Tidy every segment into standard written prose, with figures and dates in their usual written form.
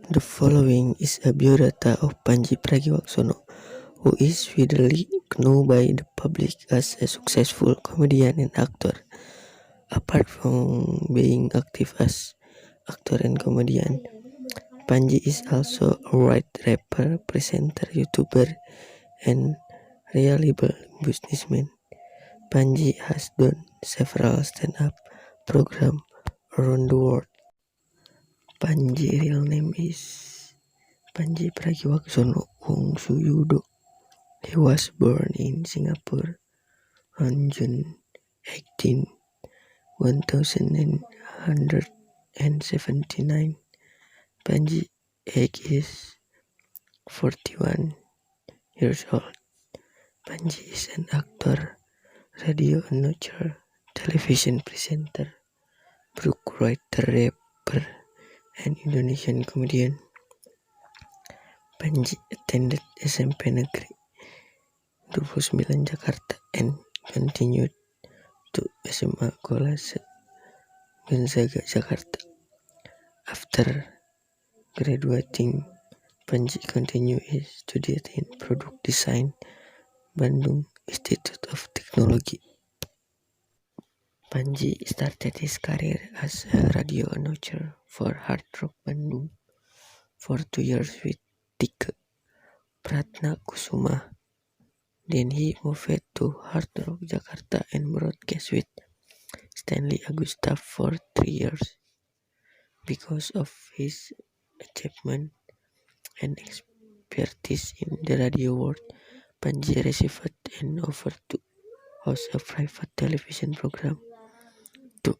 The following is a biodata of Pandji Pragiwaksono, who is widely known by the public as a successful comedian and actor. Apart from being active as actor and comedian, Pandji is also a writer, rapper, presenter, YouTuber, and reliable businessman. Pandji has done several stand-up programs around the world. Pandji real name is Pandji Pragiwaksono Wongsuyudo. He was born in Singapore on June 18, 1979. Pandji age is 41 years old. Pandji is an actor, radio announcer, television presenter, book writer, rapper, and Indonesian comedian. Pandji attended SMP Negeri 29 Jakarta and continued to SMA Kolase Gonzaga Jakarta. After graduating, Pandji continued his studies in product design, Bandung Institute of Technology. Pandji started his career as a radio announcer for Hard Rock Bandung for 2 years with Tike Pratnakusuma. Then he moved to Hard Rock Jakarta and broadcast with Stanley Agustav for 3 years. Because of his achievement and expertise in the radio world, Pandji received an offer to host a private television program, to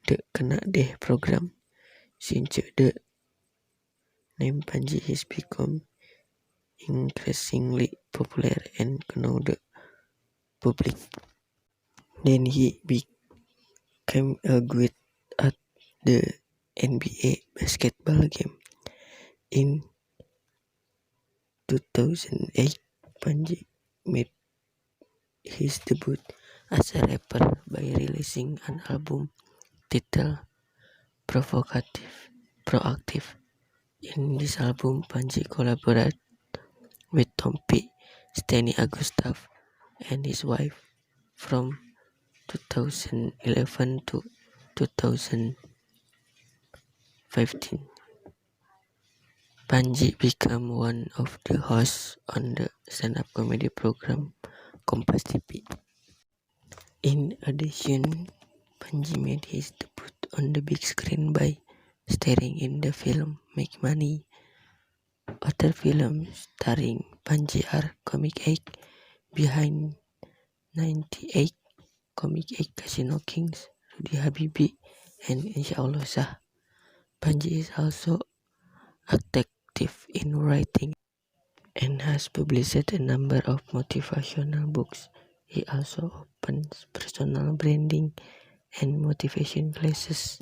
the Kena Deh program. Since the name Pandji has become increasingly popular and known the public. Then he became good at the NBA basketball game. In 2008, Pandji made his debut as a rapper by releasing an album titled Proactive. In this album, Pandji collaborated with Tom P, Stanley Agustav, and his wife from 2011 to 2015. Pandji became one of the hosts on the stand-up comedy program Kompas TV. In addition, Pandji made his debut on the big screen by starring in the film Make Money. Other films starring Pandji are Comic 8, Behind 98, Comic 8 Casino Kings, Rudy Habibi, and Insyaallah Sah. Pandji is also active in writing and has published a number of motivational books. He also opens personal branding and motivation classes.